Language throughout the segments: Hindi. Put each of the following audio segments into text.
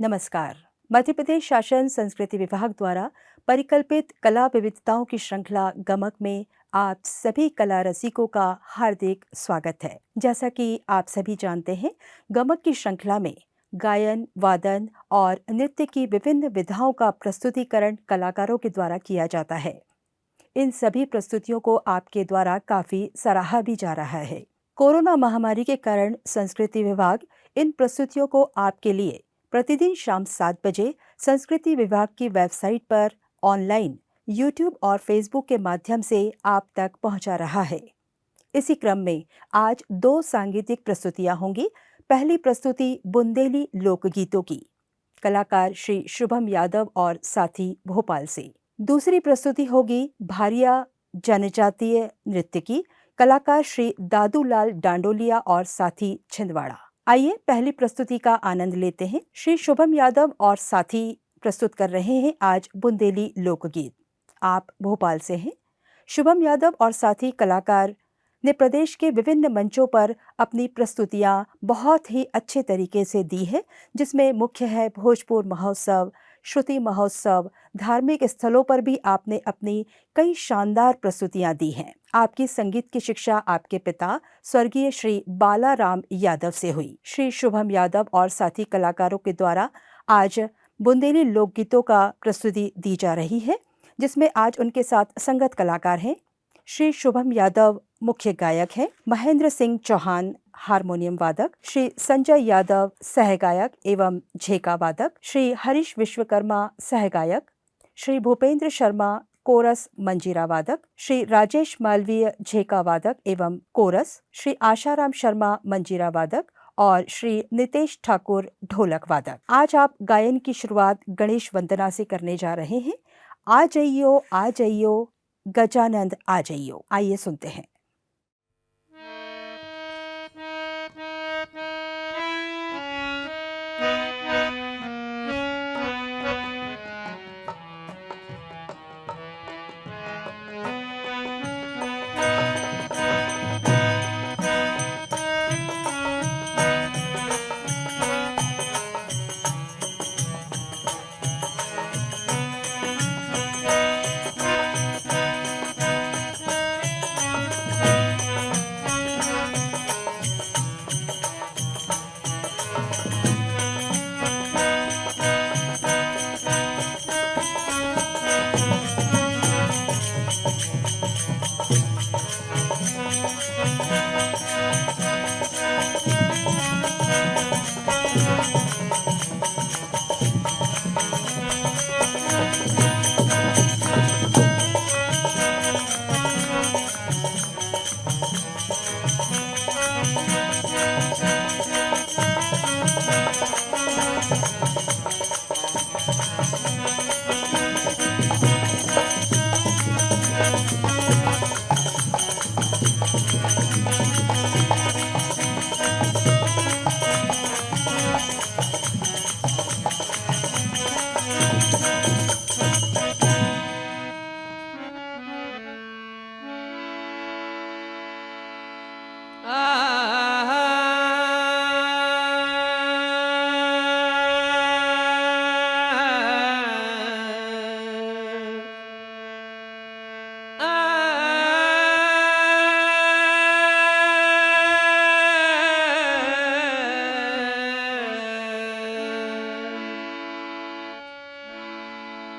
नमस्कार। मध्य प्रदेश शासन संस्कृति विभाग द्वारा परिकल्पित कला विविधताओं की श्रृंखला गमक में आप सभी कला रसिकों का हार्दिक स्वागत है। जैसा कि आप सभी जानते हैं, गमक की श्रृंखला में गायन, वादन और नृत्य की विभिन्न विधाओं का प्रस्तुतिकरण कलाकारों के द्वारा किया जाता है। इन सभी प्रस्तुतियों को आपके द्वारा काफी सराहा भी जा रहा है। कोरोना महामारी के कारण संस्कृति विभाग इन प्रस्तुतियों को आपके लिए प्रतिदिन शाम 7 बजे संस्कृति विभाग की वेबसाइट पर ऑनलाइन यूट्यूब और फेसबुक के माध्यम से आप तक पहुंचा रहा है। इसी क्रम में आज 2 सांगीतिक प्रस्तुतियां होंगी। पहली प्रस्तुति बुंदेली लोकगीतों की, कलाकार श्री शुभम यादव और साथी भोपाल से। दूसरी प्रस्तुति होगी भारिया जनजातीय नृत्य की, कलाकार श्री दादूलाल डांडोलिया और साथी छिंदवाड़ा। आइए पहली प्रस्तुति का आनंद लेते हैं। श्री शुभम यादव और साथी प्रस्तुत कर रहे हैं आज बुंदेली लोकगीत। आप भोपाल से हैं। शुभम यादव और साथी कलाकार ने प्रदेश के विभिन्न मंचों पर अपनी प्रस्तुतियां बहुत ही अच्छे तरीके से दी है, जिसमें मुख्य है भोजपुर महोत्सव, श्रुति महोत्सव। धार्मिक स्थलों पर भी आपने अपनी कई शानदार प्रस्तुतियां दी हैं। आपकी संगीत की शिक्षा आपके पिता स्वर्गीय श्री बालाराम यादव से हुई। श्री शुभम यादव और साथी कलाकारों के द्वारा आज बुंदेली लोकगीतों का प्रस्तुति दी जा रही है, जिसमें आज उनके साथ संगत कलाकार हैं। श्री शुभम यादव मुख्य गायक हैं, महेंद्र सिंह चौहान हारमोनियम वादक, श्री संजय यादव सहगायक एवं झेका वादक, श्री हरीश विश्वकर्मा सहगायक, श्री भूपेंद्र शर्मा कोरस मंजीरा वादक, श्री राजेश मालवीय झेका वादक एवं कोरस, श्री आशाराम शर्मा मंजीरा वादक और श्री नितेश ठाकुर ढोलक वादक। आज आप गायन की शुरुआत गणेश वंदना से करने जा रहे हैं। आ जाइयो गजानंद आ जाइयो। आइए सुनते हैं।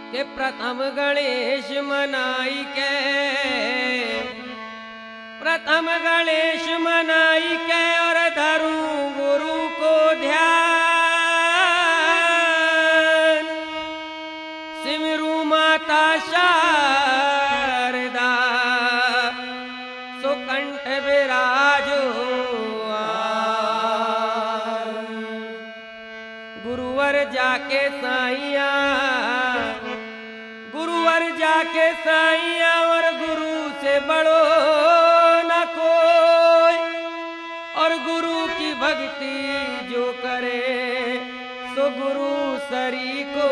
के प्रथम गणेश मनाई के, प्रथम गणेश मनाई के और धरूं गुरु को ध्यान, सिमरू माता शारदा सुकंठ विराजो गुरुवर जाके साइया, गुरुवर जाके साइया और गुरु से बड़ो न कोई, और गुरु की भक्ति जो करे सो गुरु सरी को।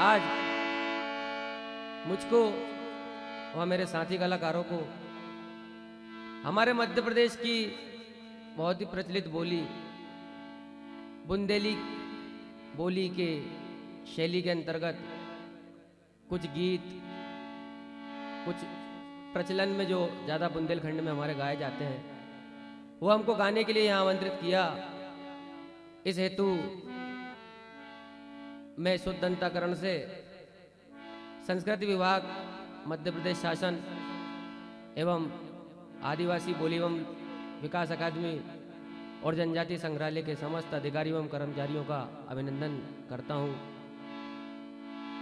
आज मुझको और मेरे साथी कलाकारों को हमारे मध्य प्रदेश की बहुत ही प्रचलित बोली बुंदेली बोली के शैली के अंतर्गत कुछ गीत, कुछ प्रचलन में जो ज़्यादा बुंदेलखंड में हमारे गाए जाते हैं, वो हमको गाने के लिए यहाँ आमंत्रित किया। इस हेतु मैं शुद्ध अंतःकरण से संस्कृति विभाग, मध्य प्रदेश शासन एवं आदिवासी बोली एवं विकास अकादमी और जनजाति संग्रहालय के समस्त अधिकारी एवं कर्मचारियों का अभिनंदन करता हूँ।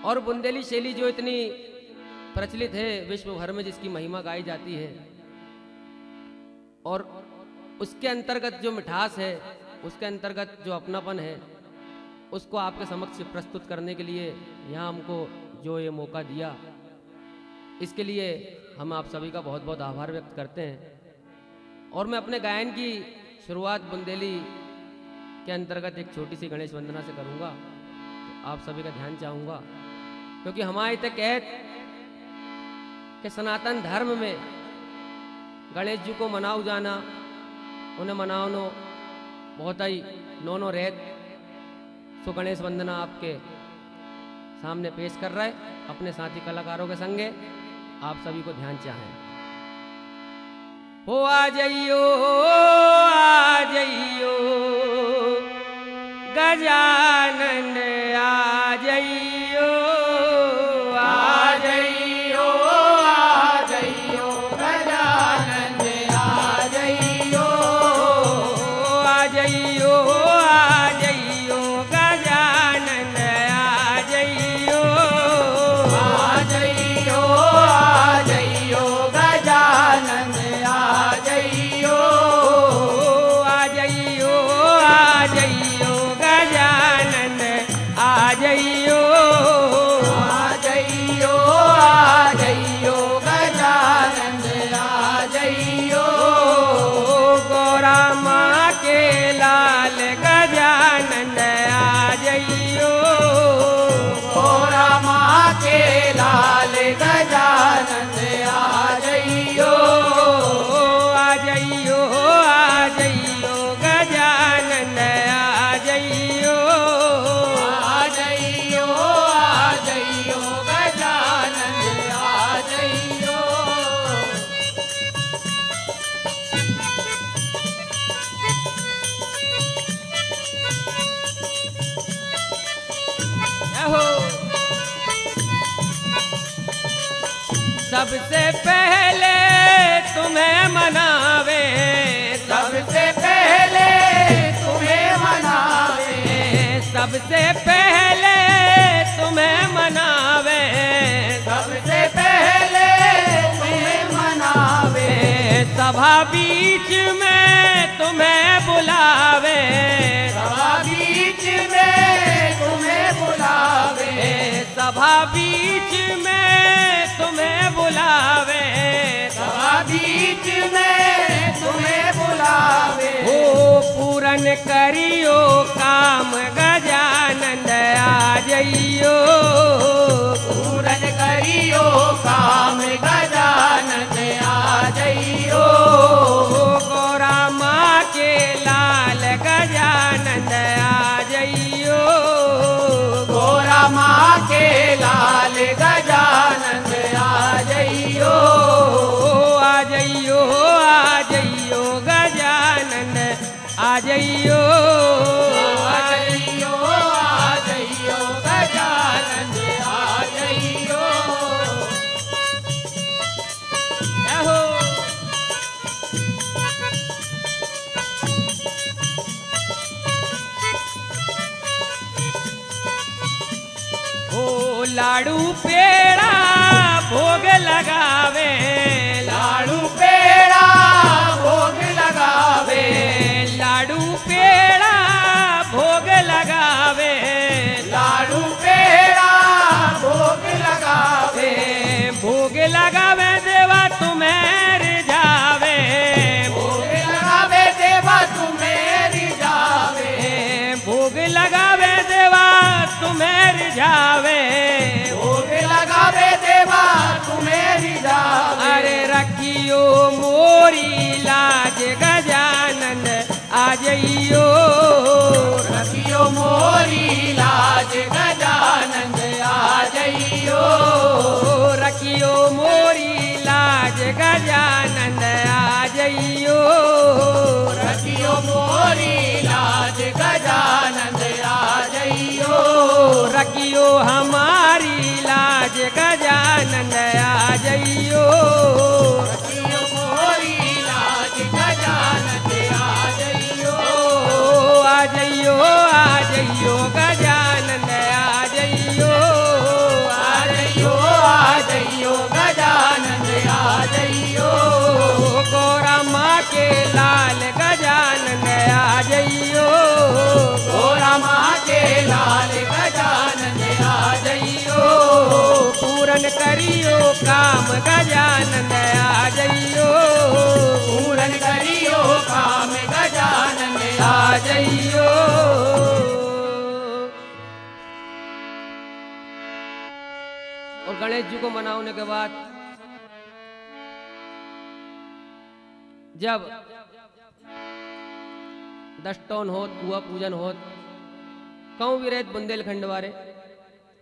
और बुंदेली शैली जो इतनी प्रचलित है विश्व भर में, जिसकी महिमा गाई जाती है, और उसके अंतर्गत जो मिठास है, उसके अंतर्गत जो अपनापन है, उसको आपके समक्ष प्रस्तुत करने के लिए यहाँ हमको जो ये मौका दिया, इसके लिए हम आप सभी का बहुत बहुत आभार व्यक्त करते हैं। और मैं अपने गायन की शुरुआत बुंदेली के अंतर्गत एक छोटी सी गणेश वंदना से करूँगा, तो आप सभी का ध्यान चाहूँगा, क्योंकि हमारे तक कहत कि सनातन धर्म में गणेश जी को मनाओ जाना, उन्हें मनाओ बहुत ही नोनो रहत। सो गणेश वंदना आपके सामने पेश कर रहे अपने साथी कलाकारों के संगे, आप सभी को ध्यान चाहें। हो आ जाइयो गजानन, आ जाइयो गजानन, आ जाइयो गजानन, आ जाइयो गजानन, आ जाइयो गोरा माँ के लाल गजानन, आ जाइयो गोरा माँ के लाल गजानन, आ जाइयो गजानन, आ जाइयो गजानन, आ जाइयो। सबसे पहले तुम्हें मनावे, सबसे पहले तुम्हें मनावे, सबसे पहले तुम्हें मनावे, सबसे पहले तुम्हें मनावे, सभा बीच में तुम्हें बुलावे, सभा बीच में तुम्हें बुलावे, सभा बीच में तुम्हें बुलावे, सभा बीच में तुम्हें बुलावे। हो पूरन करियो काम गजानन, आ जाइयो पूरन करियो काम गजानन, आ जाइयो गोरा माँ के लाल गजानन, आ जाइयो गोरा माँ के लाल गजानन, आ जाइयो गजानन, आ जाइयो गजानन, आ जाइयो। ओ लाडू पेड़ा भोग लगावे, लाडू पेड़ा भोग लगावे, लाडू पेड़ा भोग लगावे, लाडू पेड़ा भोग लगावे, भोग लगावे देवा तुम्हें रिझावे, भोग लगावे देवा तुम्हें रिझावे, भोग लगावे देवा तुम्हें रिझावे, भोग लगावे देवा तुम्हें रिझावे। अरे रखियो मोरी लाज गजानन, आ जइयो रखियो मोरी लाज गजानंद आ जइयो रखियो मोरी लाज गजानंद आ जइयो रखियो मोरी लाज गजानंद आ जइयो रखियो हमारी लाज गजानंद आ जइयो रखियो मोरी लाज गजानंद आ जइयो आ जइयो गजानंद आ जइयो आ जइयो गजानंद आ जइयो गोरा माँ के लाल गजानंद आ जइयो गोरा माँ के लाल गजानंद आ जइयो पूरन करियो काम गजानंद आ जइयो पूरन करियो काम गजानंद आ जइयो और गणेश जी को मनाने के बाद जब दष्टौन होत कुआ पूजन होत कहूँ भी रहत बुंदेलखंड वाले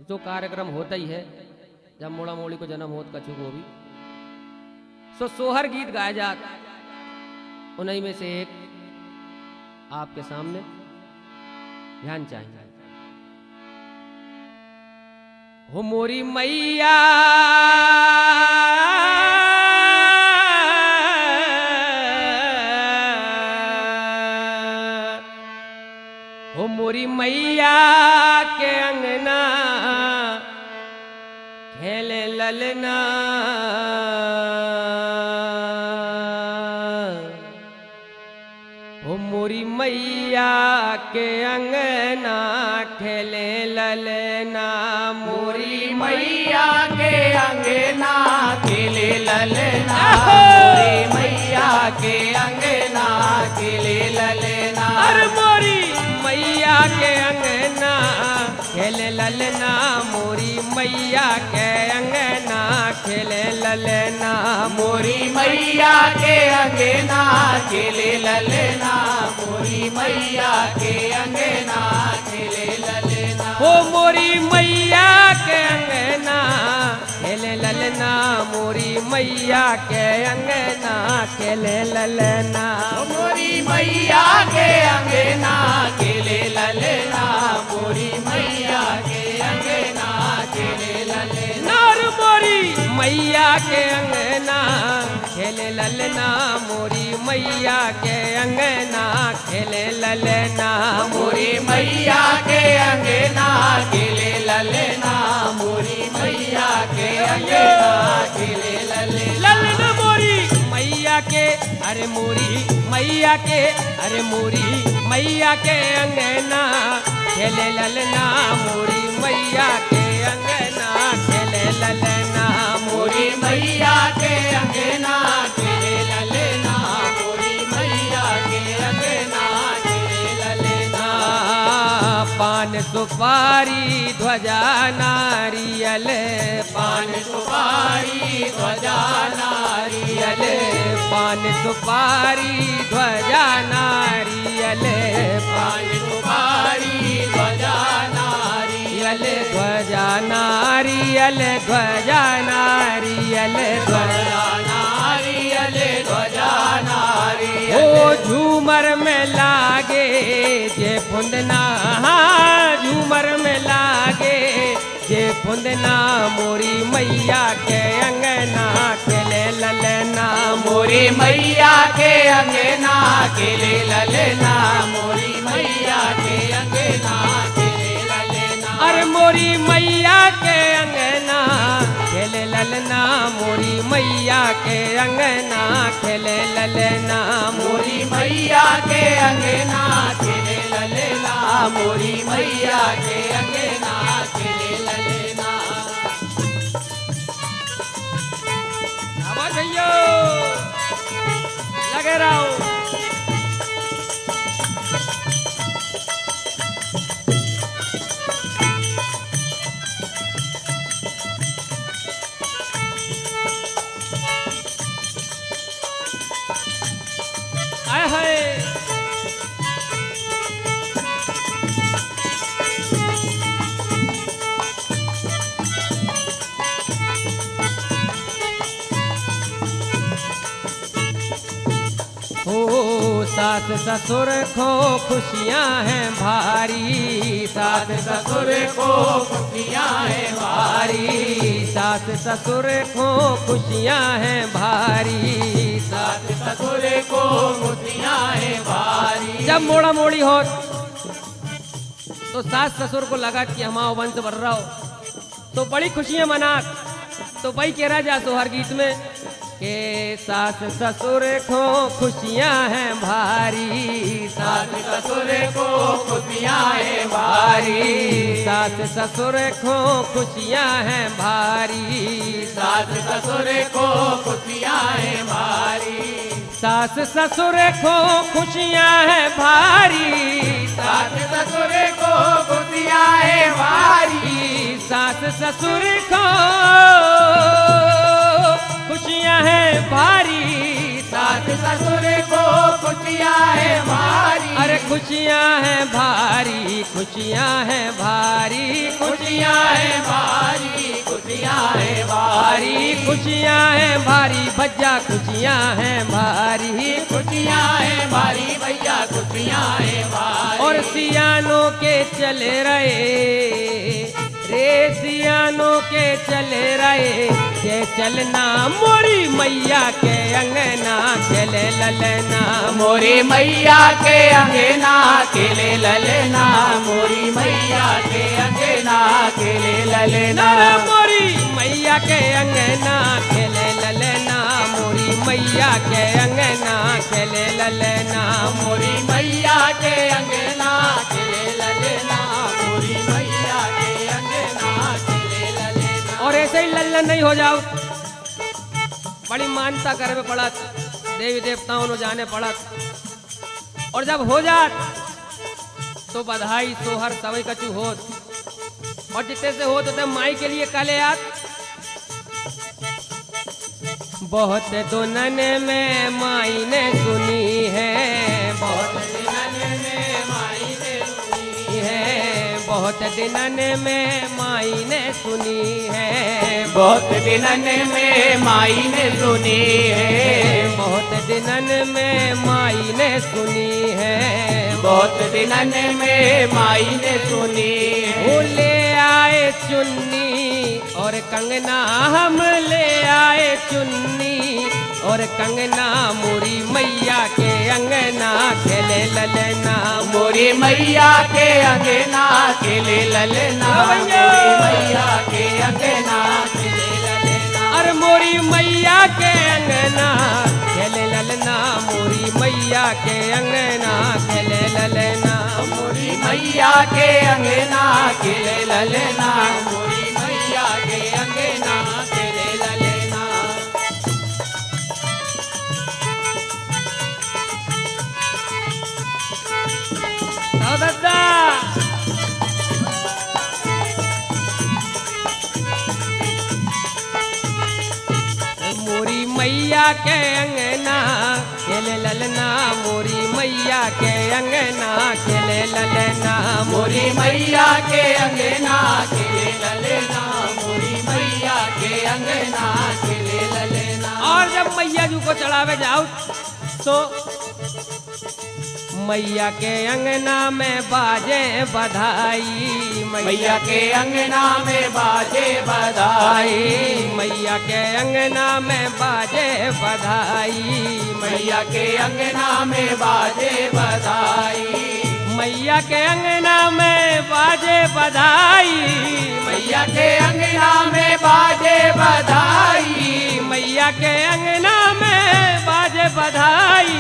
जो कार्यक्रम होता ही है जब मोड़ा मोड़ी को जन्म होत कछु को भी सो सोहर गीत गाया जात उन्हीं में से एक आपके सामने ध्यान चाहिए। हो मोरी मैया हो मोरी मैया के अंगना खेले ललना हो मोरी मैया के अंगना खेले ललना मोरी मैया के अंगना खेले ललना मोरी मैया के अंगना खेले ललना अरे मोरी मैया के अंगना खेले ललना मोरी मैया के अंगना खेले ललना मोरी मैया के अंगना खेले ललना मोरी मैया के अंगना खेले ललना हो मोरी मैया के अंगना खेले ललना मोरी मैया के अंगना खेले ललना मोरी मैया के अंगना खेले ललना मोरी मैया के अंगना खेले ललना नार मोरी मैया के अंगना खेले ललना मोरी मैया के अंगना खेले ललना मोरी मैया के अंगना खेले ललना मोरी मैया के अंगना खेले ललना ललन मोरी मैया के अरे मोरी मैया के अरे मोरी मैया के अंगना खेले ललना मोरी मैया के अंगना खेले ललना मोरी मैया के अंगना खेले ललना मोरी मैया के अंगना खेले ललना पान सुपारी ध्वजा नारियल पान सुपारी ध्वजा नारियल पान सुपारी ध्वजा नारियल पान सुपारी ध्वजा नारियल ध्वजा नारियल ध्वजा नारियल ध्वजा नारियल ध्वजा नारियल ओ झूमर में लागे जे फुंदना झूमर में लागे जे फुंदना मोरी मैया के अंगना खेले ललना मोरी मैया के अंगना खेले ललना मोरी मैया के अंगना खेले ललना अरे मोरी मैया के अंगना खेले ललना मोरी मैया के अंगना खेले ललना मोरी मैया के अंगना खेले ललना मोरी मैया के अंगना खेले ललना आवाज भैया लगे रहो आए हाय सास ससुर को खुशियाँ हैं भारी, सास ससुर को खुशियाँ हैं भारी, सास ससुर को खुशियाँ हैं भारी, सास ससुर को खुशियाँ हैं भारी। जब मोड़ा मोड़ी हो तो सास ससुर को लगा कि हमारा वंश बढ़ रहा हो तो बड़ी खुशियां मना। तो भाई कह रहा जा सोहर गीत में के सास ससुर को खुशियां हैं भारी, सास ससुर को खुशियाँ हैं भारी, सास ससुर को खुशियां हैं भारी, सास ससुर को खुशियाँ हैं भारी, सास ससुर को खुशियां हैं भारी, सास ससुर को खुशियाँ हैं भारी, सास ससुर को खुशियां हैं भारी, सास ससुर को खुशियाँ हैं भारी, अरे खुशियां हैं भारी, खुशियां हैं भारी, खुशियाँ हैं भारी, खुशियाँ हैं भारी, भारी, खुशियां हैं भारी, भज्जा खुशियां हैं भारी, खुशियाँ हैं भारी भैया, खुशियाँ हैं भारी। और सियानों के चले रहे रे, सियानों के चले रहे के चलना मोरी मैया के अंगना खेले ललना, मोरी मैया के अंगना खेले ललना, मोरी मैया के अंगना खेले ललना, मोरी मैया के अंगना खेले ललना, मोरी मैया के अंगना खेले ललना, मोरी मैया के अंगना खेले ललना, मोरी मैया के अंगना खेले ललना। और ऐसे ही लल्लन नहीं हो जाओ, बड़ी मानता करे में पड़त, देवी देवताओं ने जाने पड़त। और जब हो जात तो बधाई सोहर सवई कचू होत, और जितने से हो तो माई के लिए काले आत। बहुत दुनन में माई ने सुनी है, बहुत दिनन में माई ने सुनी है, बहुत दिनन में माई ने सुनी है, बहुत दिनन में माई ने सुनी है, बहुत दिनन में माई ने सुनी है, बहुत दिनन में माई ने सुनी है। वो ले आए चुन्नी और कंगना, हम ले आए चुन्नी और कंगना, मोरी मैया के अंगना खेले ललना, मोरी मैया के अंगना खेले ललना, मोरी मैया के अंगना खेले ललना, अरे मोरी मैया के अंगना खेले ललना, मोरी मैया के अंगना खेले ललना, मोरी मैया के अंगना खेले ललना, मोरी मैया के अंगना खेले ललना। दादा मोरी मैया के अंगना खेले ललना, मोरी मैया के अंगना खेले ललना, मोरी मैया के अंगना खेले ललना, मोरी मैया के अंगना खेले ललना। और जब मैया जी को चढ़ावे जाओ तो मैया के अंगना में बाजे बधाई, मैया के अंगना में बाजे बधाई, मैया के अंगना में बाजे बधाई, मैया के अंगना में बाजे बधाई, मैया के अंगना में बाजे बधाई, मैया के अंगना में बाजे बधाई, मैया के अंगना में बाजे बधाई,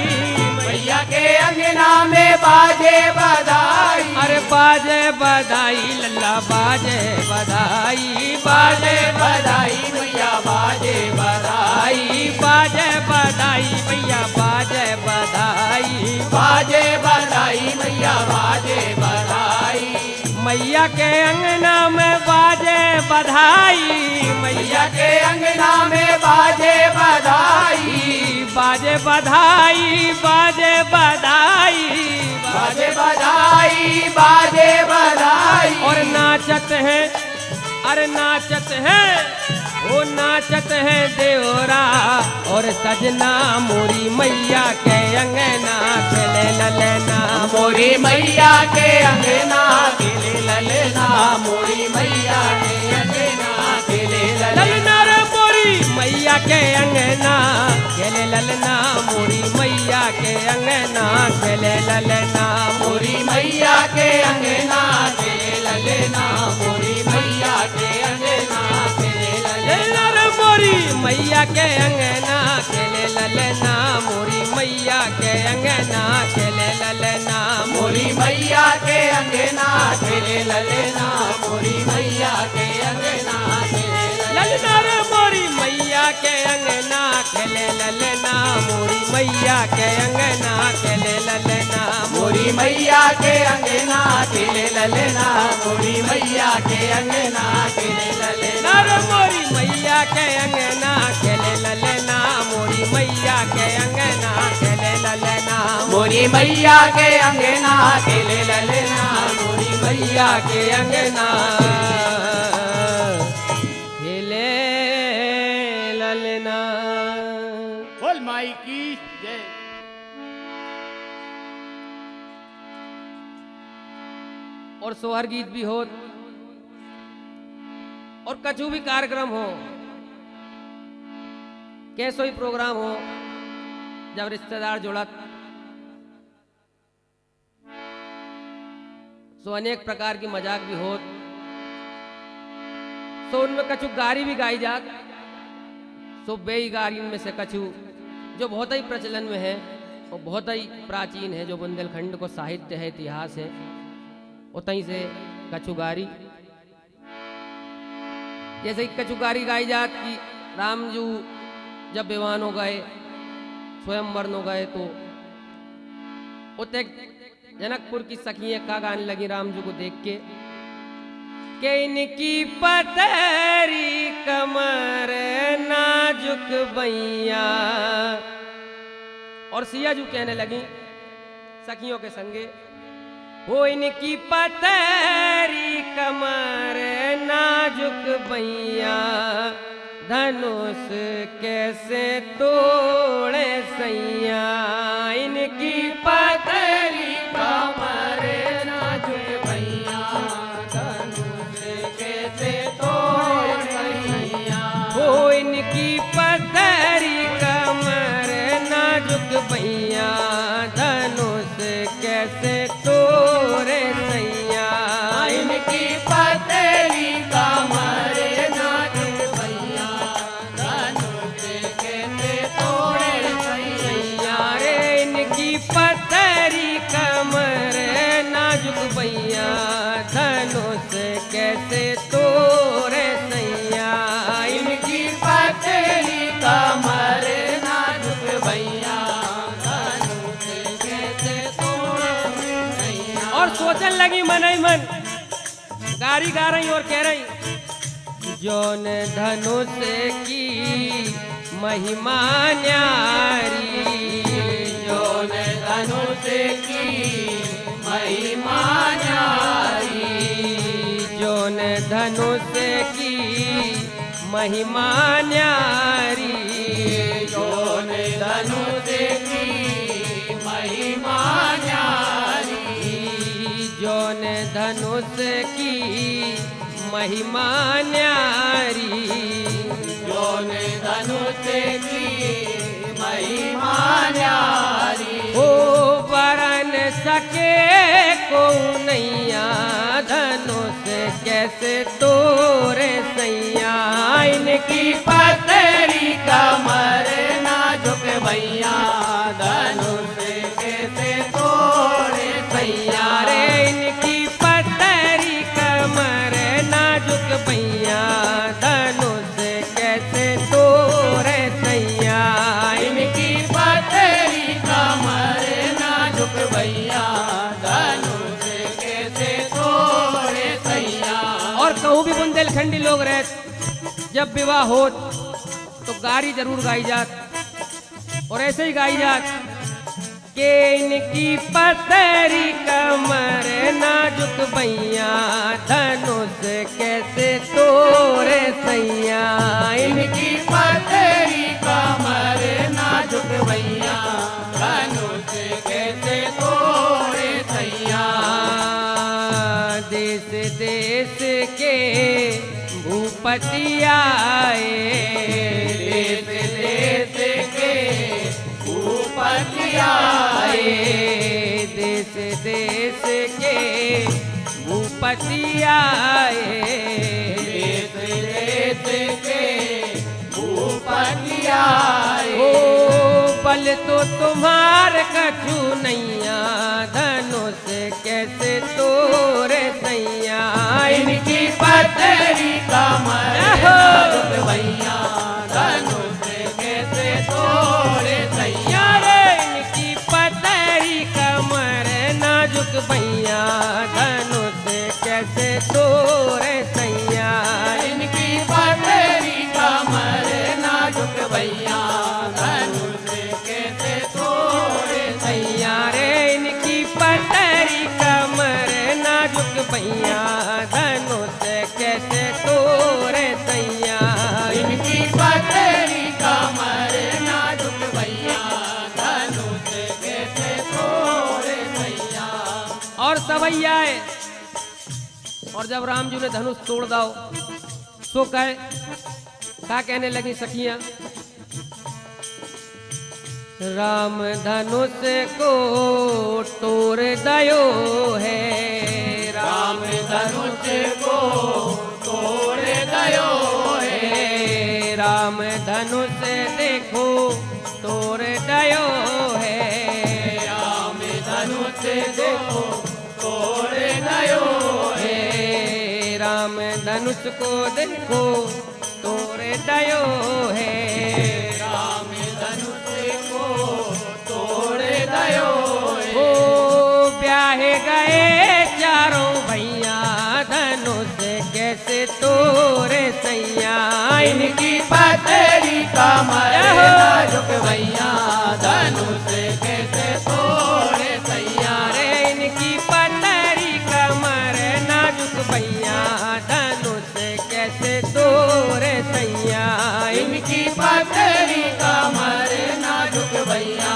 मैया के अंगना में बाजे बधाई, अरे बाजे बधाई लल्ला बाजे बधाई, बाजे बधाई मैया बाजे बधाई, बाजे बधाई भैया बाजे बधाई, बाजे बधाई मैया बाजे बधाई, मैया के अंगना में बाजे बधाई, मैया के अंगना में बाजे बधाई, बाजे बधाई, बाजे बधाई, बाजे बधाई, बाजे बधाई, और नाचत है, अरे नाचत है वो नाचत है देवरा और सजना मोरी मैया के अंगना खेले ललना। मोरी मैया के अंगना खेले ललना, मोरी मैया के अंगना खेले ललना रे मोरी मैया के अंगना खेले ललना, मोरी मैया के अंगना खेले ललना। मोरी मैया के अंगना खेले ललना, मोरी मैया के अंगना खेले ललना रे मोरी मैया के अंगना खेले ललना, मोरी मैया के अंगना खेले ललना। मोरी मैया के अंगना खेले ललना, मोरी मैया के अंगना खेले ललना रे मोरी मैया के अंगना खेले ललना, मोरी मैया के अंगना खेले ललना। मोरी मैया के अंगना खेले ललना, मोरी मैया के अंगना खेले ललना। रे मोरी मैया के अंगना खेले ललना, मोरी मैया के अंगना खेले ललना। मोरी मैया के अंगना खेले ललना, मोरी मैया के अंगना खेले ललना। बोल माई की जय। और सोहर गीत भी हो और कछु भी कार्यक्रम हो, कैसो ही प्रोग्राम हो, जब रिश्तेदार जुड़त सो अनेक प्रकार की मजाक भी होत, सो उनमें कछु गारी भी गाई जात। सो बेई गारी में से कछु जो बहुत ही प्रचलन में है और बहुत ही प्राचीन है, जो बुंदेलखंड को साहित्य है, इतिहास है, उतहीं से कछुगारी। जैसे कि कछुगारी गाई जात कि रामजू जब विवान हो गए, स्वयंवर हो गए, तो उते जनकपुर की सखियां का गाने लगी रामजू को देख के इनकी पतरी कमर नाजुक बैया। और सियाजू कहने लगी सखियों के संगे, हो इनकी पतरी कमर नाजुक बैया, धनुष कैसे तोड़े सैया। इनकी पतरी कमर नाजुक भैया, धनुष कैसे तोड़े सैया। हो इनकी पतरी कमर नाजुक भैया, धनुष कैसे तोड़े सैया। इनकी पतरी कमर नाजुक भैया, धनुष कैसे तोड़े सैया। रे इनकी पतरी कमर नाजुक भैया, धनुष कैसे तोड़े सैया। इनकी पतरी कमर नाजुक भैया, धनुष कैसे तोड़े सैया। और सोचने लगी मन ही मन, गारी गा रही और कह रही, जौन धनुष की महिमा न्यारी, जौन धनुष की महिमा न्यारी, जौन धनुष की महिमा न्यारी। जौन धनुष की महिमा न्यारी, जौन धनुष की महिमा न्यारी। जौन धनुष की महिमा न्यारी। ओ बरन सके को नैया, धनुष कैसे तोरे सैया। इनकी पतरी कमर नाजुक भैया, धनुष कैसे तोड़े सैया। रे इनकी पतरी कमर नाजुक भैया, धनुष कैसे तोरे सैया। इनकी पतरी कमर नाजुक भैया, धनुष कैसे तोड़े सैया। और कहूँ भी बुंदेलखंडी लोग रहे, जब विवाह हो तो गारी जरूर गाई जात, और ऐसे ही गाई जात के इनकी पतरी कमर नाजुक भैया, धनुष कैसे तोरे सैया इनकी पतरी कमर नाजुक भैया धनुष कैसे तोड़े सैया। देश देश के भूपति आए, देश देश के भूपति आए, देश देश के भूपति आए, देश देश के भूपति आए। ओ बल तो तुम्हार कछु नैया धनुष कैसे तोरे सैया। इनकी पतरी कमर नाजुक भैया धनुष कैसे तोड़े सैया। रे इनकी पतरी कमर नाजुक भैया धनुष कैसे तोरे सैया। इनकी पतरी कमर नाजुक भैया धनुष कैसे तोड़े सैया रे इनकी पतरी कमर नाजुक भैया धनुष कैसे तोरे सैया। इनकी पतरी कमर नाजुक भैया धनुष कैसे तोड़े सैया। और सवैया है। और जब राम जी ने धनुष तोड़ दाओ सो कहे क्या कहने लगी सखियां। राम धनुष को तोड़ दयो है, राम धनुष को तोड़ दयो है, राम धनुष देखो तोड़ दयो है, राम धनुष देखो तोड़ दयो है, राम धनुष को देखो तोड़ दयो है, राम धनुष को तोड़ दयो है। ओ ब्याहे गए चारों भैया धनुष कैसे तोरे सैया। इनकी पतरी कमर नाजुक भैया धनुष कैसे तोड़े सैया। रे इनकी पतरी कमर नाजुक भैया धनुष कैसे तोरे सैया। इनकी पतरी कमर नाजुक भैया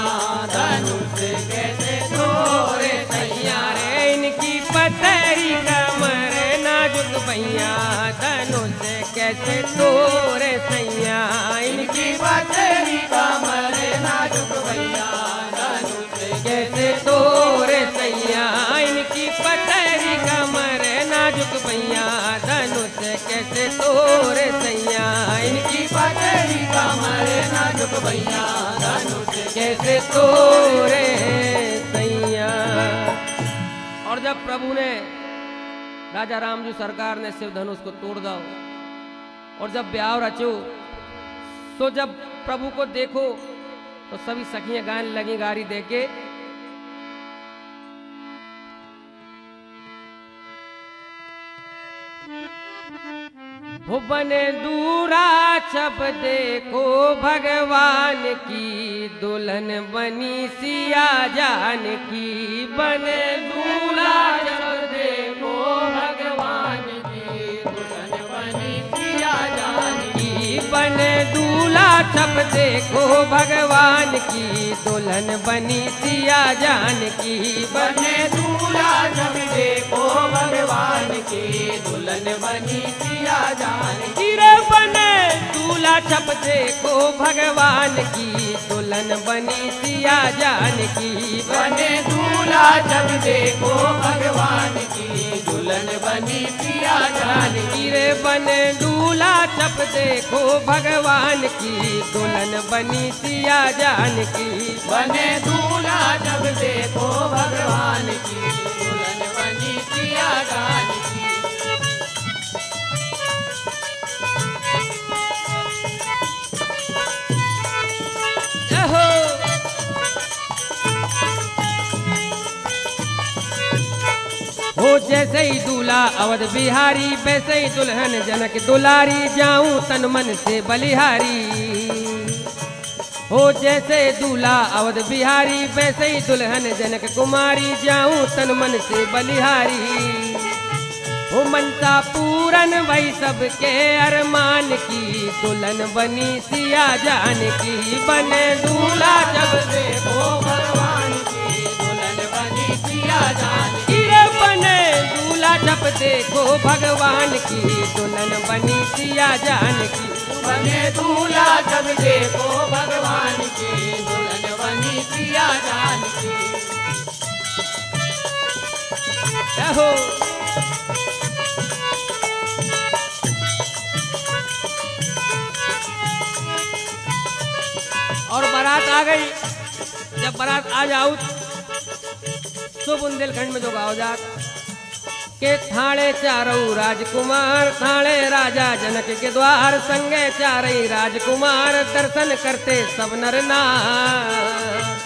धनुष कैसे तोड़े सैया। रे इनकी पतरी कमर नाजुक भैया धनुष कैसे तोरे सैया। इनकी पतरी कमर नाजुक भैया धनुष कैसे तोरे सैया। इनकी पतरी कमर नाजुक भैया धनुष कैसे तोरे सैया। इनकी पतरी कमर नाजुक भैया धनुष कैसे तोरे सैया। और जब प्रभु ने राजा राम जी सरकार ने शिव धनुष को तोड़ दाओ और जब ब्याह रचो तो जब प्रभु को देखो तो सभी सखियां गाने लगी गारी देके। भुवन दूरा छप देखो भगवान की दुल्हन बनी सिया जान की। बन दूरा छप देखो भगवान की दुल्हन बनी सिया जान की। बन दूल्हा छप देखो भगवान की दुल्हन बनी सिया जान की। बने दूल्हा जब देखो भगवान की दुल्हन बनी सिया जान की। रे बने दूल्हा छप देखो भगवान की दुल्हन बनी सिया जान की। बने दूल्हा जब देखो भगवान की दुल्हन बनी सिया जान की। रे बने दूल्हा छप देखो भगवान की दुल्हन बनी सिया जान की। बने दूल्हा जब देखो भगवान की दुल्हन बनी सिया जान की। हो जैसे ही दूल्हा अवध बिहारी वैसे ही दुल्हन जनक दुलारी जाऊं तन मन से बलिहारी। हो जैसे दूल्हा अवध बिहारी वैसे ही दुल्हन जनक कुमारी जाऊं तन मन से बलिहारी। वो मनता पूरन वही सबके अरमान की, दुल्हन बनी सिया जान की, बने दूल्हा जब देखो भगवान की दुल्हन बनी सिया जान की। रे बने दूल्हा जब देखो भगवान की, दुल्हन बनी सिया जान की, बने दूल्हा जब देखो भगवान की दुल्हन बनी सिया जान की। हो और बारात आ गई। जब बारात आ जाऊ तो बुंदेलखंड में जो गाओ जात के थाणे चारऊ राजकुमार, थाणे राजा जनक के द्वार, संगे चारई राजकुमार, दर्शन करते सब नर नार।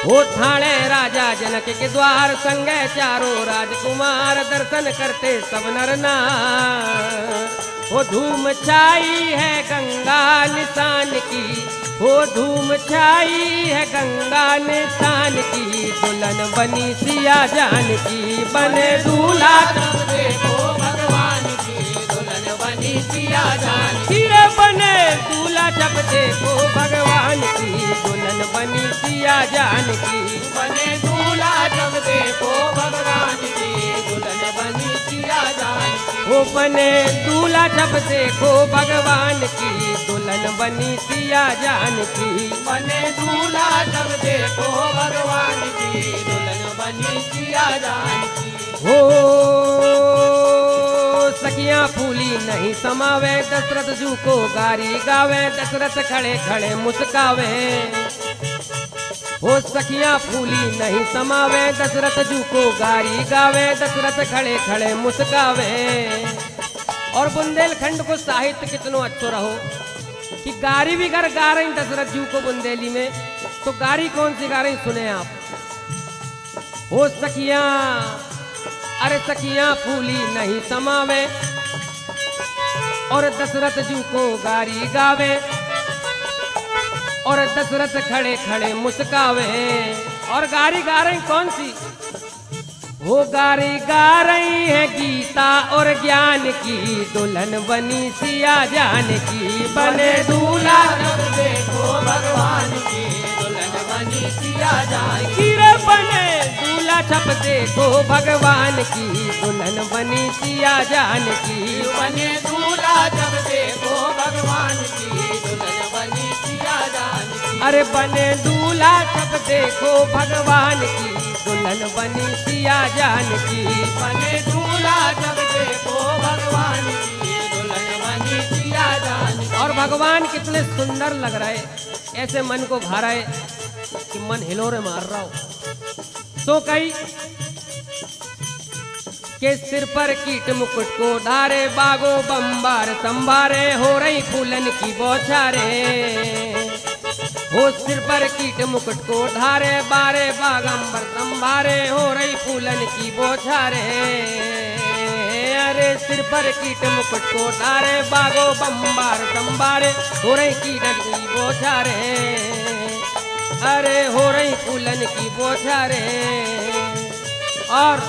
वो थाणे राजा जनक के द्वार, संगे चारों राजकुमार, दर्शन करते सब नर नार। वो धूम छाई है गंगा निशान की, वो धूम छाई है गंगा निशान की, दुल्हन बनी सिया जान की, बने दूल्हा जब देखो भगवान की दुल्हन बनी सिया जान की। रे बने दूल्हा जब देखो भगवान की, दुल्हन बनी सिया जान की, बने दूल्हा जब देखो भगवान की दुल्हन बनी सिया जान की। वो बने दूल्हा जब देखो भगवान की, दुल्हन बनी सिया जान की, बने दूल्हा जब देखो भगवान की दुल्हन बनी सिया जान की। हो सखियां फूली नहीं समावे, दशरथ जू को गारी गावे, दशरथ खड़े खड़े मुस्कावे। हो सखियां फूली नहीं समावे, दशरथ जू को गारी गावे, दशरथ खड़े खड़े मुस्कावे। और बुंदेलखंड को साहित्य कितनो अच्छो रहो कि गारी भी घर गा रही दशरथ जू को बुंदेली में, तो गारी कौन सी गा रही सुने आप। हो सखियां अरे सखियां फूली नहीं समावे, और दशरथ जू को गारी गावे, और दशरथ खड़े खड़े मुस्कावे। और गारी गा रही कौन सी, वो गारी गा रही है गीता और ज्ञान की, दुल्हन बनी सिया जान की, बने दूल्हा जब देखो भगवान की दुल्हन बनी सिया जान की। रे बने दूल्हा छप देखो भगवान की, दुल्हन बनी सिया जान की, बने दूल्हा जब देखो भगवान की दुल्हन बनी सिया जान की। अरे बने दूल्हा छप देखो भगवान की, दुल्हन बनी सिया जान की, बने दूल्हा जब देखो भगवान की दुल्हन बनी सिया जान की। और भगवान कितने सुंदर लग रहे, ऐसे मन को भा रहे कि मन हिलोरे मार रहा हो। तो कई के सिर पर कीट मुकुट को धारे, बागो बम्बार संभारे, हो रही फूलन की बौछारे। हो सिर पर कीट मुकुट को धारे, बारे बागंबर संभारे, हो रही फूलन की बौछारे। अरे सिर पर कीट मुकुट को धारे, बागो बम्बार संभारे, हो रही कीटक की बौछारे। अरे हो रही फूलन की बौछारे। और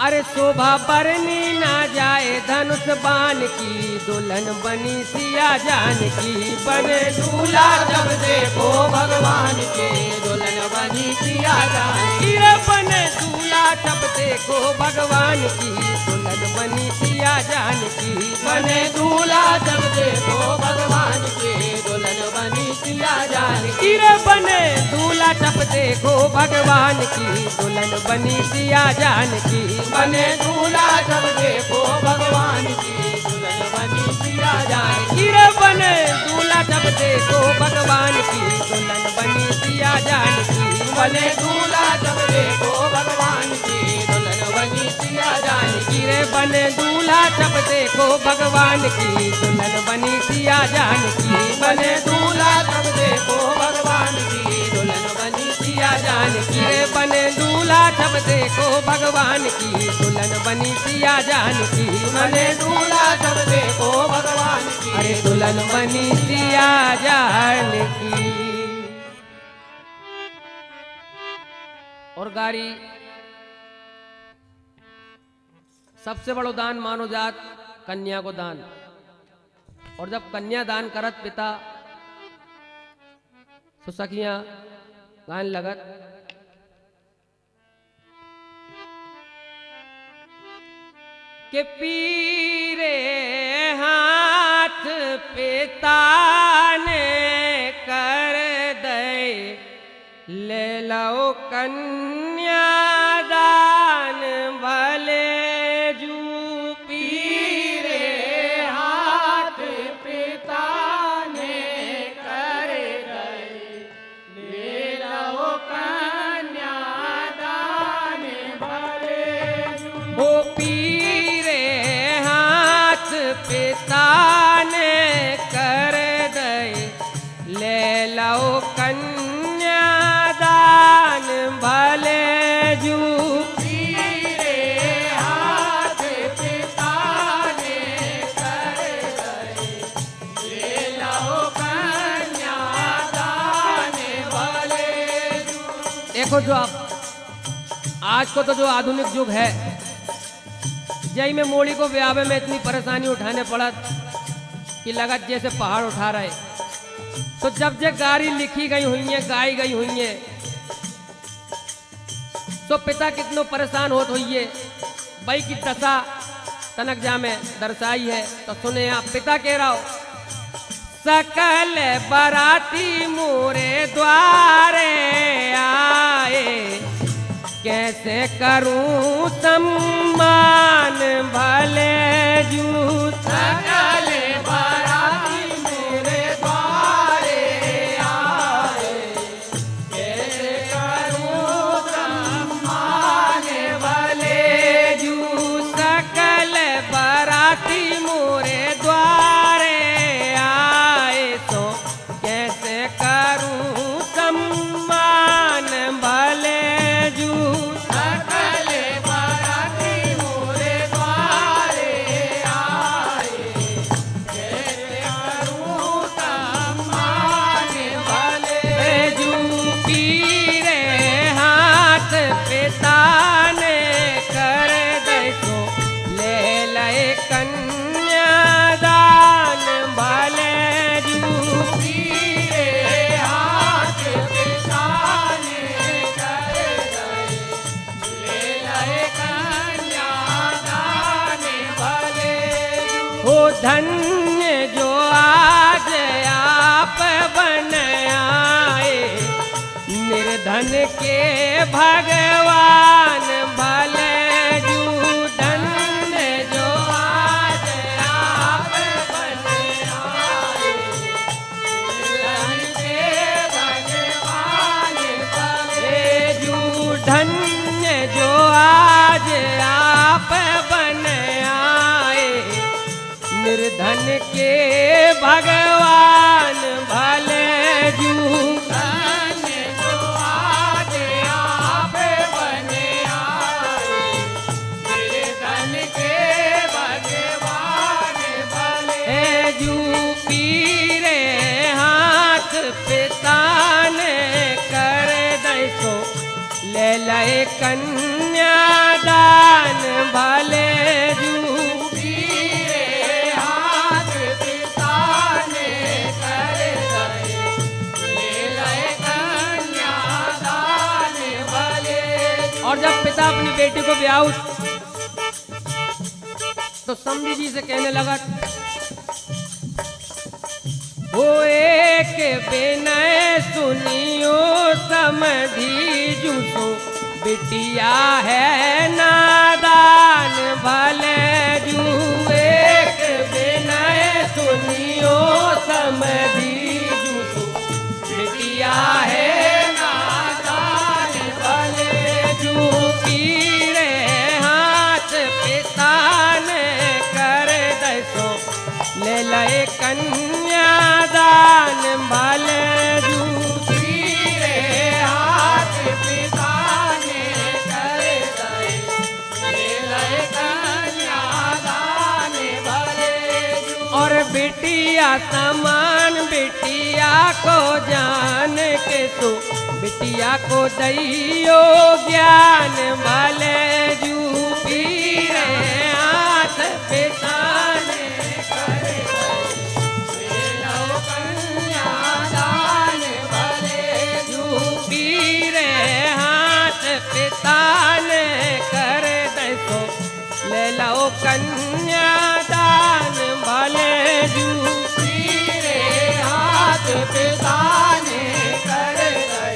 अरे शोभा बरनी ना जाए धनुष बाण की, दुल्हन बनी सिया जान की, बने दूल्हा जब देखो भगवान के दुल्हन बनी सिया जान की। रे बने दूल्हा जब देखो भगवान की, दुल्हन बनी सिया जान की, बने दूल्हा जब देखो भगवान के दुल्हन बनी सिया जान की। रे बने दूल्हा जब देखो भगवान की, दुल्हन बनी सिया जान की, बने दूल्हा जब देखो भगवान की दुल्हन बनी सिया जान की। रे बने दूल्हा जब देखो भगवान की, दुल्हन बनी सिया जान की, बने दूल्हा जब देखो भगवान की दुल्हन बनी सिया जान की। रे बने दूल्हा जब देखो भगवान की, दुल्हन बनी सिया जान की, बने दूल्हा जब देखो भगवान की दुल्हन बनी सिया जान की। रे बने दूल्हा जब देखो भगवान की, दुल्हन बनी सिया जान की, बने दूल्हा जब देखो भगवान की अरे दुल्हन बनी सिया जान की। और गारी सबसे बड़ो दान मानो जात कन्या को दान। और जब कन्या दान करत पिता तो सखियां गान लगत के पीरे हाथ पिता ने कर दे ले लो कन्या दान भले जू। पीरे हाथ पिता ने कर दई ले लो कन्या दान भले जू। ओ पीरे हाथ पिता ने कर दे ले लो कन्या दान भले जू। पीरे हाथ पिता ने कर दई ले लो कन्या दान भले जू। देखो जो आप आज को तो जो आधुनिक युग है, जय में मोड़ी को ब्याह में इतनी परेशानी उठाने पड़त कि लगत जैसे पहाड़ उठा रहे। तो जब जब गाड़ी लिखी गई हुई है, गाई गई हुई है, तो पिता कितनो परेशान होत हुई है। भाई की दशा तनक जा में दर्शाई है। तो सुने आप, पिता कह रहा हो सकल बराती मोरे द्वारे आए, कैसे करूं सम्मान भले जू। सकल बराती मेरे द्वारे आए, कैसे करूं सम्मान भले जू। सकल बराती मोरे द्वारे आए, तो कैसे करूं सम्मान भले जू। सकल बराती मोरे द्वारे आए, कैसे करूं सम्मान भले जू। पीरे हाथ पिता ने कर दे तो ले लए कन्या दान भले जू। पीरे हाथ पिता ने कर दई ले लए कन्या दान भले जू। हो धन्य जो आज आप बन आए, निर्धन के भगवान भले जू। धन्य जो आज आप बन आए, धन के भगवान भले जू। धन्य जो आज आप बन आए, निर्धन के भगवान भले जू। धन जो आज आप बने आए, मेरे धन के भगवान भले जू। पीरे हाथ पिता ने कर दे सो ले लए कन्या दान भले जू। पीरे हाथ पिता ने कर दई ले लए कन्या दान भले जू। और जब पिता अपनी बेटी को ब्याह तो समझी जी से कहने लगा, वो एक विनय सुनियो समझी जूसो, बिटिया है नादान भले जू। एक विनय सुनियो समझी जूसो, बिटिया है नादान भले जू। पीरे हाथ पिता ने कर दे सो ले लए कन्या दान भले जू। पीरे हाथ पिता ने कर दई ले लए कन्या दान भले जू। और बिटिया समान बिटिया को जान के तू, बिटिया को दैयो ज्ञान भले जू। पीरे पिता ने कर दे तो ले लो कन्यादान भले जू तेरे हाथ पिता ने कर दे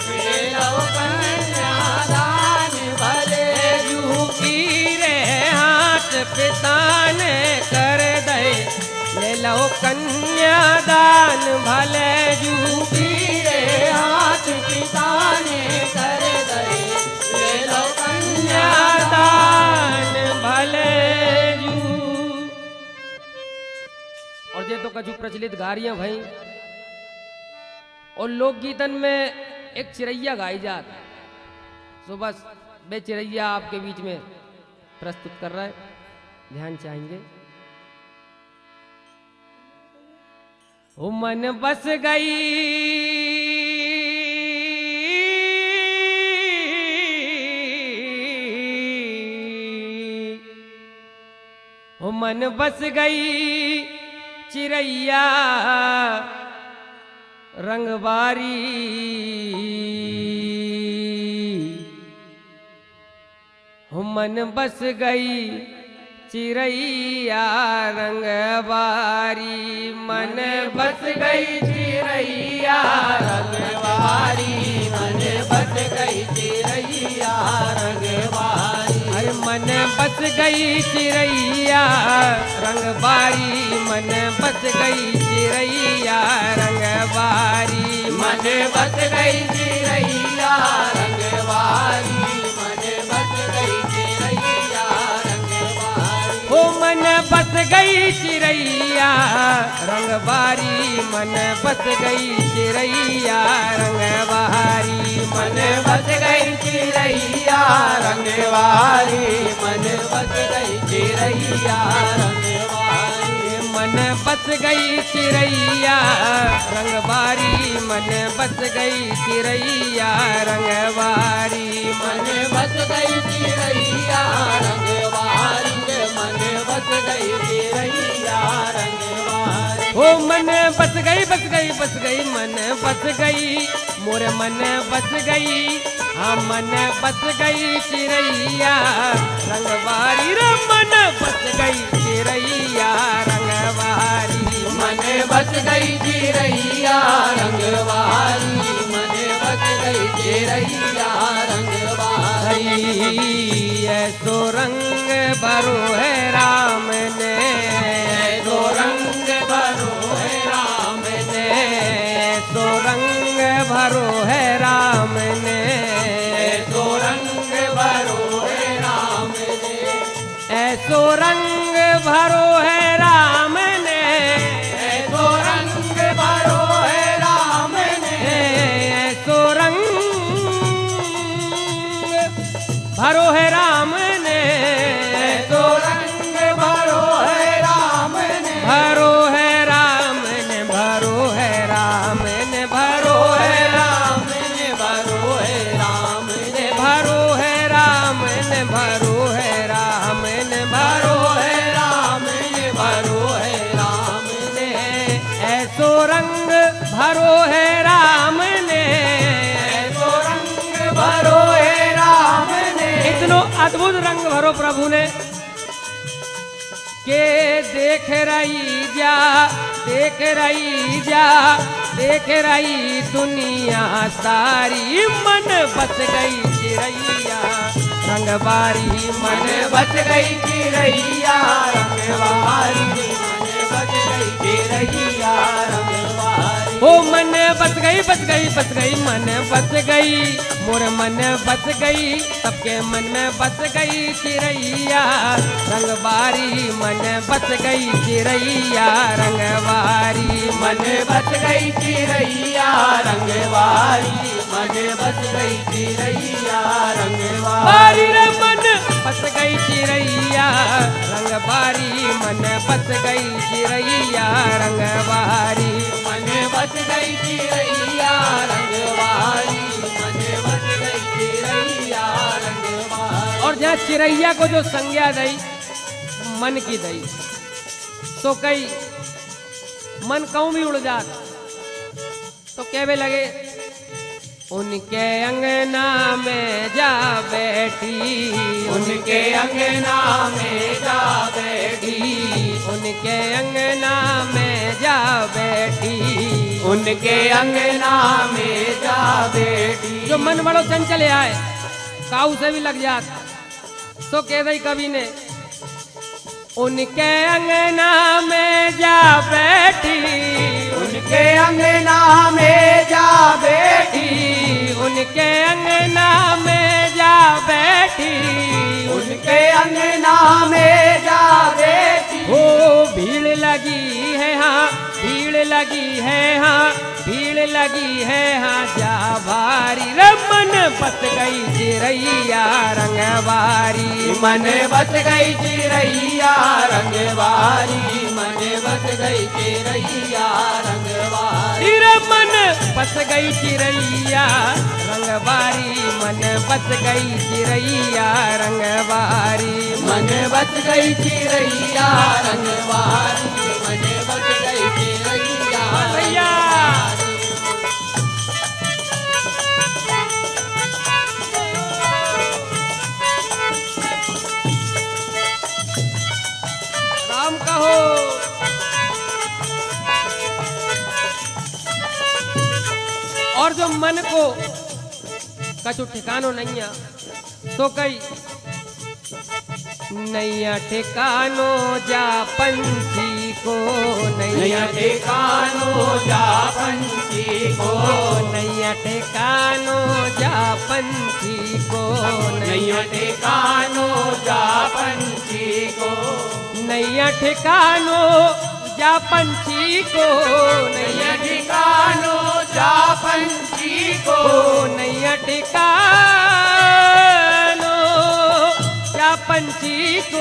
ले लो कन्यादान भले जू कीरे हाथ पिता ने कर दे ले लो कन्यादान भले जू तेरे हाथ पिता ने कर दे ले लो कन्यादान भले जू। और ये तो कछु प्रचलित गारियां भाई और लोकगीतन में एक चिरैया गाई जात, सो बस वे चिरैया आपके बीच में प्रस्तुत कर रहा है, ध्यान चाहेंगे। ओ मन बस गई ओ मन बस गई चिरैया रंगबारी हो मन बस गई चिरैया रंगबारी मन बस गई चिरैया रंगवारी मन बस गई चिरैया रंगवारी अरे मन बस गई चिरैया रंगबारी मन बस गई चिरैया रंगबारी मन बस गई चिरैया रंगवारी मन बस गई चिरैया रंगवारी हो मन बस गई चिरैया रंगबारी मन बस गई चिरैया रंगबारी मन बस गई चिरैया रंगवारी मन बस गई चिरैया रंगवारी मन बस गई चिरैया रंगबारी मन बस गई चिरैया रंगबारी मन बस गई चिरैया रंगवारी मन बस गई चिरैया रंगवारी हो मन बस गई मन बस गई मोर मन बस गई हाँ मन बस गई चिरैया रंगबारी रे मन बस गई चिरैया रंगबारी मन बस गई चिरैया रंगवारी मन बस गई चिरैया रंगवारी ऐसो रंग भरो है राम ने तो रंग भरो है राम ने ऐसो रंग भरो है राम ने तो रंग भरो है राम ने ऐसो रंग भरो है राम ने तो रंग भरो है राम ने ऐसो रंग भरो है राम ने तो रंग भरो है राम ने भरो है राम ने भरो है राम ने भरो है राम ने भरो है राम ने भरो है राम ने भरो है राम ने भरो भरो है राम ने भरो है राम ने ऐसो रंग भरो है राम ने तो रंग भरो है राम ने इतनो अद्भुत रंग भरो प्रभु ने के देख रही जा देख रही जा देख रही दुनिया सारी मन बस गई चिरैया रंगबारी मन बच गई चिरैया रंगवारी मन बच गई चिरैया रंगवारी हो मन बस गई मन बस गई मोर मन बस गई सबके मन में बस गई चिरैया रंगबारी मन बस गई चिरैया रंगबारी मन बच गई चिरैया रंगवारी मन बच गई चिरैया रंगवारी बारी रे मन बस गई चिरैया रंगबारी मन बस गई चिरैया रंगबारी मन बच गई चिरैया रंगवारी मन बच गई चिरैया रंगवारी और जहाँ चिरैया को जो संज्ञा दई मन की दई तो कई मन कहूं भी उड़ जात तो कहवे लगे उनके अंगना में जा बैठी, उनके अंगना में जा बैठी, उनके अंगना में जा बैठी, उनके अंगना में जा बैठी। जो मन बड़ो चंचल आए काऊ से भी लग जात, तो कह दई कवि ने उनके अंगना में जा बैठी, उनके अंगना में जा बैठी, उनके अंगना में जा बैठी, उनके अंगना में जा बैठी। ओ भीड़ लगी है हाँ, भीड़ लगी है हाँ, भीड़ लगी है हाँ जा भारी, रमन बस गई चिरैया रंगवारी, मन बस गई चिरैया रंगवारी, मन बस गई चिरैया रंगवारी, रमन बस गई चिरैया रंगवारी, मन बस गई चिरैया रंगवारी, मन बस गई चिरैया रंगवारी, मन बस गई चिरैया भैया राम कहो। और जो मन को कछु ठिकानो नहीं है तो कई नैया ठिकानो जा पंछी को, नैया ठिकानो जा पंछी को, नैया ठिकानो जा पंछी को, नैया ठिकानो जा पंछी को, नैया ठिकानो जा पंछी को, नैया ठिकानो जा पंछी को, नैया ठिकानो जा पंछी को,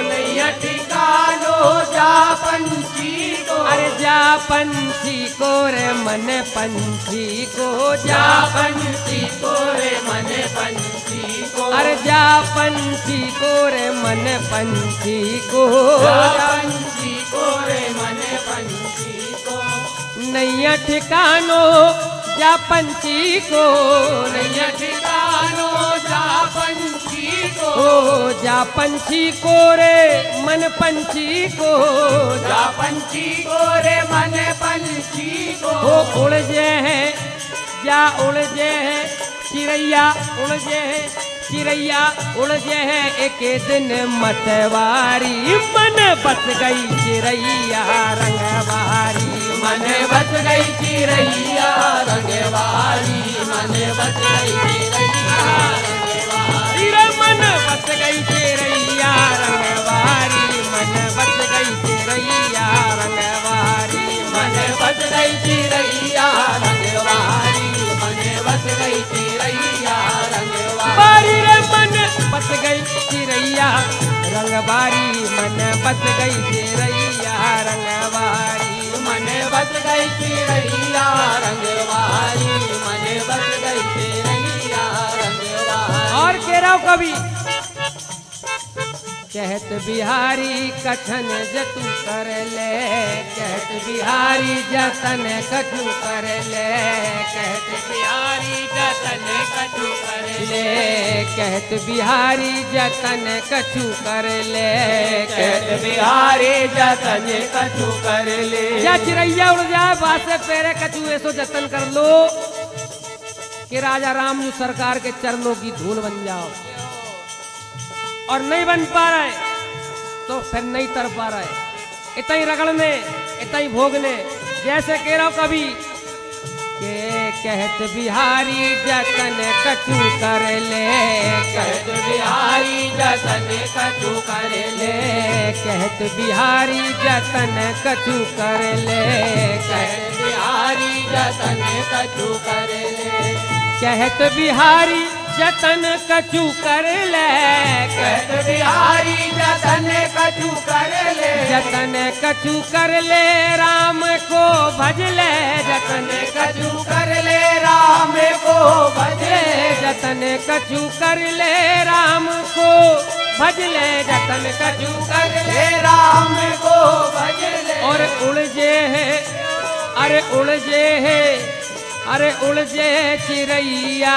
नैया ठिकानो जा पंछी को, अरे जा पंछी को रे मन पंछी को, जा पंछी को रे मन पंछी को, अरे जा पंछी को रे मन पंछी को, जा पंछी को रे मन पंछी को, नैया ठिकानो जा पंछी को, नैया ठिकानो जा पंछी को, ओ जा पंछी को रे मन पंछी को, जा पंछी को रे मन पंछी को, ओ उड़जे है जा उड़जे है चिड़ैया, उड़जे है चिड़ैया, उड़जे है एक दिन मतवारी, मन बस गई चिड़ैया रंगवारी, मन बस गई चिरैया रंगवारी, मन बस गई चिरैया रंगवारी, रे मन बस गई चिड़ैया रंगवारी, मन बस गई चिड़ैया रंगवारी, मन बस गई चिरैया रंगवारी, मन बस गई चिरैया रंगवारी, बारी रे मन बस गई चिड़ैया रंगवारी, मन बस गई चिड़ैया रंगवारी, मन बस गई चिरैया रंगवारी, मन बस गई चिरैया रंगवारी। और कह रहा हूँ कभी कहत बिहारी कथन जतु कर ले, कहत बिहारी जतन कछु कर ले, कहत बिहारी जतन कछु कर ले, कहत बिहारी जतन कछु कर ले, कहत बिहारी जतन कछु कर ले, या चिड़ैया उड़ जाए बासे पेरे कछु ऐसो जतन कर लो कि राजा राम जी सरकार के चरणों की धूल बन जाओ, और नहीं बन पा रहा है तो फिर नहीं तर पा रहा है, इतना ही रगड़ने इतना ही भोगने, जैसे कह रहा हूं कभी के कहत बिहारी जतन कछु कर ले, कहत बिहारी जतन कछु कर ले, कहत बिहारी जतन कछु कर ले, कहत बिहारी जतन कछु कर ले, कहत बिहारी जतन कछु कर ले, कहत बिहारी जतन कछु कर ले, जतन कछु कर ले राम को भज ले, जतन कछु कर ले राम को भज ले, जतन कछु कर ले राम को भज ले, जतन कछु कर ले राम को भज ले, और उलझे है, अरे उलझे है अरे उड़जे चिड़ैया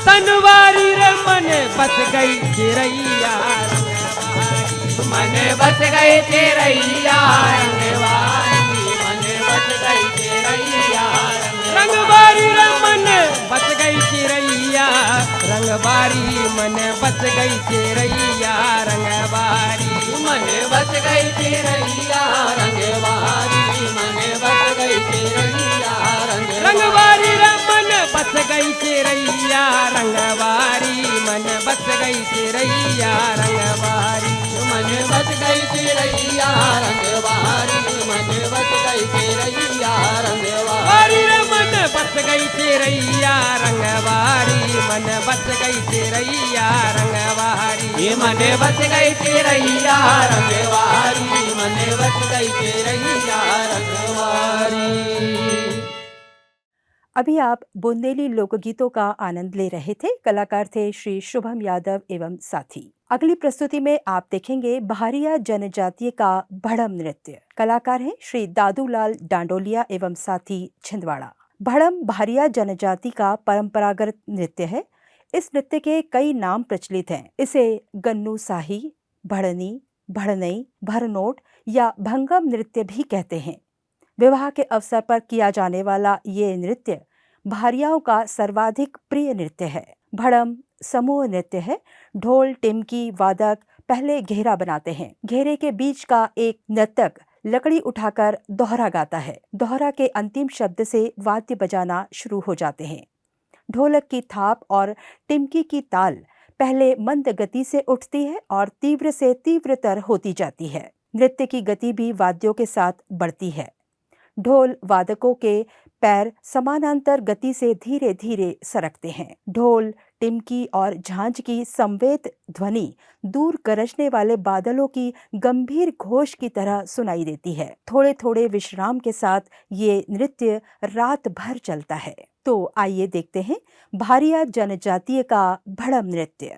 तनवारी रे मन बच गई चिड़ैया मन बच गई चिड़ैया रंगवारी मन बच गई चिड़ैया रंगबारी रे मन बच गई चिड़ैया रंगबारी मन बच गई चिड़ैया रंगबारी मन बच गई चिड़ैया रंगवारी मन बच गई चिड़ैया रंगबारी रे मन बच गई चिड़ैया रंगबारी मन बच गई चिड़ैया रंगबारी मन बच गई चिड़ैया रंगवारी मन बच गई चिड़ैया रंगवारी रे मन बच गई चिड़ैया रंगबारी मन बच गई चिड़ैया रंगबारी मन बच गई चिड़ैया रंगवारी मन बच गई चिड़ैया रंगवारी। अभी आप बुंदेली लोकगीतों का आनंद ले रहे थे। कलाकार थे श्री शुभम यादव एवं साथी। अगली प्रस्तुति में आप देखेंगे भारिया जनजातीय का भड़म नृत्य। कलाकार हैं श्री दादूलाल डांडोलिया एवं साथी छिंदवाड़ा। भड़म भारिया जनजाति का परंपरागत नृत्य है। इस नृत्य के कई नाम प्रचलित हैं। इसे गन्नू साही, भड़नी, भड़नई, भरनोट या भंगम नृत्य भी कहते हैं। विवाह के अवसर पर किया जाने वाला ये नृत्य भारियाओं का सर्वाधिक प्रिय नृत्य है। भड़म समूह नृत्य है। ढोल, टिमकी, वादक पहले घेरा बनाते हैं। घेरे के बीच का एक नर्तक लकड़ी उठाकर दोहरा गाता है। दोहरा के अंतिम शब्द से वाद्य बजाना शुरू हो जाते हैं। ढोलक की थाप और टिमकी की ताल पहले मंद गति से उठती है और तीव्र से तीव्रतर होती जाती है। नृत्य की गति भी वाद्यों के साथ बढ़ती है। ढोल वादकों के पैर समानांतर गति से धीरे धीरे सरकते हैं। ढोल, टिमकी और झांझ की संवेद ध्वनि दूर गरजने वाले बादलों की गंभीर घोष की तरह सुनाई देती है। थोड़े थोड़े विश्राम के साथ ये नृत्य रात भर चलता है। तो आइए देखते हैं भारिया जनजातीय का भड़म नृत्य।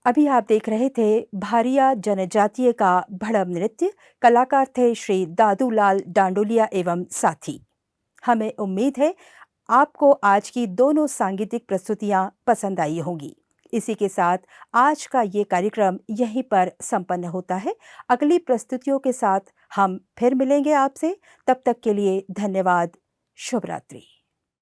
अभी आप देख रहे थे भारिया जनजातीय का भड़म नृत्य। कलाकार थे श्री दादूलाल डांडोलिया एवं साथी। हमें उम्मीद है आपको आज की दोनों सांगीतिक प्रस्तुतियां पसंद आई होंगी। इसी के साथ आज का ये कार्यक्रम यहीं पर संपन्न होता है। अगली प्रस्तुतियों के साथ हम फिर मिलेंगे आपसे। तब तक के लिए धन्यवाद। शुभ रात्रि।